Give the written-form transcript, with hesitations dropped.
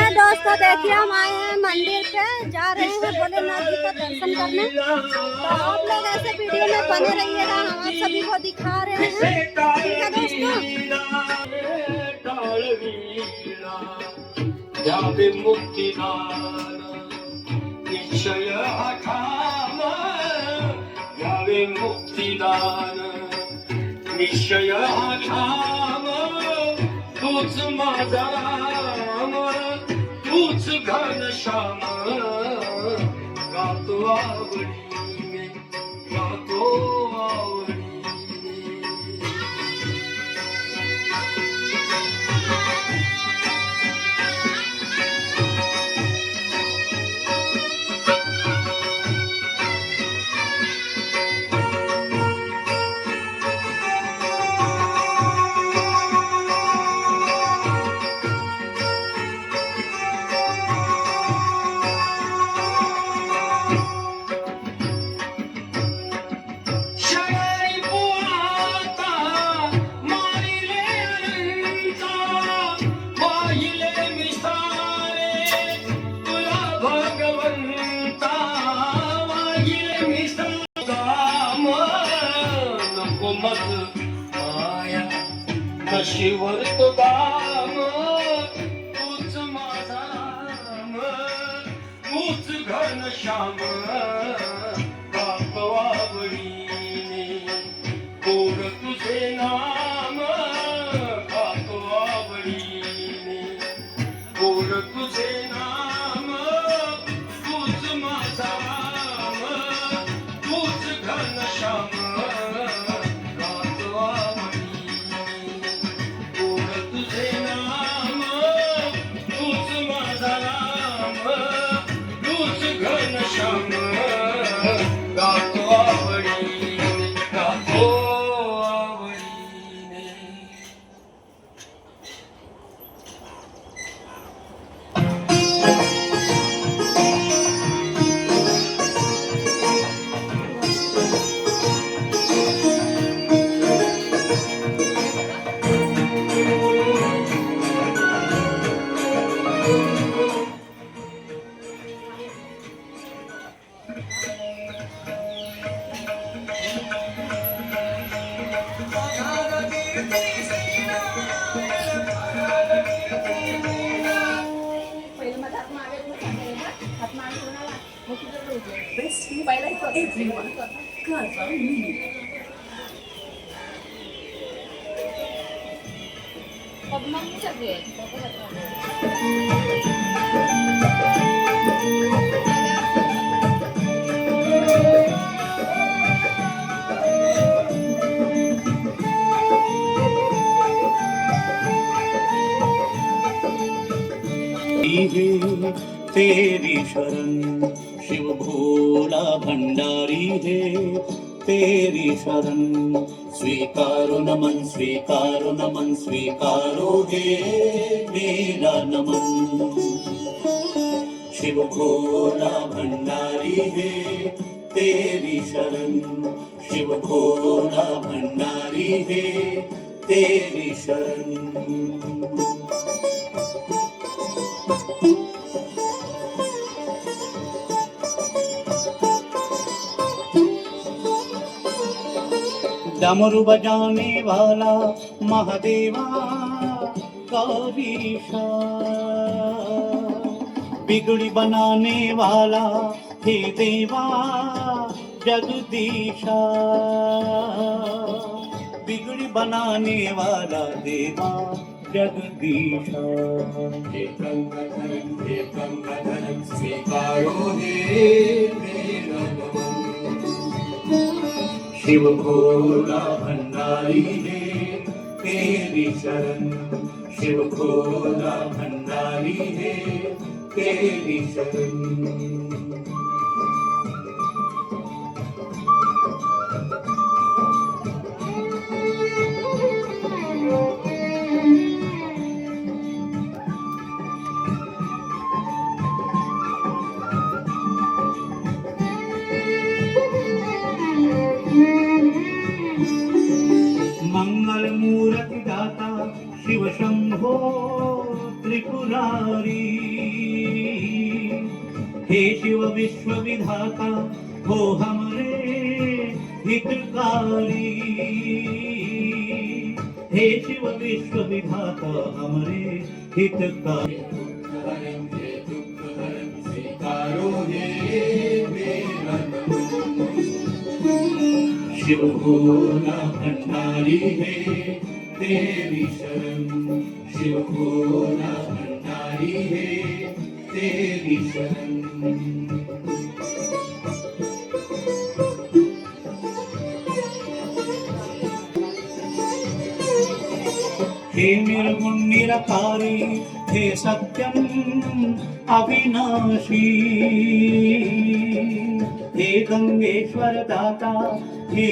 दोस्तों देखिए हम आए हैं मंदिर पे, जा रहे हैं भोलेनाथ जी का दर्शन करने। तो आप लोग ऐसे वीडियो में बने रहिएगा, हम आप सभी को दिखा रहे हैं। ठीक है निश्चय तूच माझा राम, तूच घनश्याम, गातो आवडीने, गातो आवडीने. नशीवर तो दाम, तूच माझा राम, तूच घनश्याम, गातो आवडीने, गोड तुझे नाम, गातो आवडीने, गोड तुझे नाम, तूच माझा राम, तूच घनश्याम, गातो आवडीने, गातो आवडीने. Everyone, Gaza Mini. तेरी शरण शिव भोला भंडारी है, तेरी शरण स्वीकारो नमन, स्वीकारो नमन, स्वीकारो है मेरा नमन. शिव भोला भंडारी है, तेरी शरण, शिव भोला भंडारी है, तेरी शरण. डमरू बजाने वाला महादेवा गौरीशा, बिगड़ी बनाने वाला हे देवा जगदीशा, बिगड़ी बनाने वाला देवा जगदीशा. हे गंगाधरम स्वीकारो हे मेरा नमन. शिव भोला भंडारी है, तेरी शरण, शिव भोला भंडारी है, तेरी शरण. मंगल मूर्ति दाता शिव शंभो त्रिपुरारी, हे शिव विश्वविधाता हो हमरे हितकारी, हे शिव विश्वविधाता हमरे हितकारी। स्वीकारो हे मेरा नमन। शिव भोला भंडारी है तेरी शरण, शिव भोला भंडारी है तेरी शरण। हे निर्गुण निराकारी, हे सत्यम अविनाशी, हे गंगेश्वर दाता, हे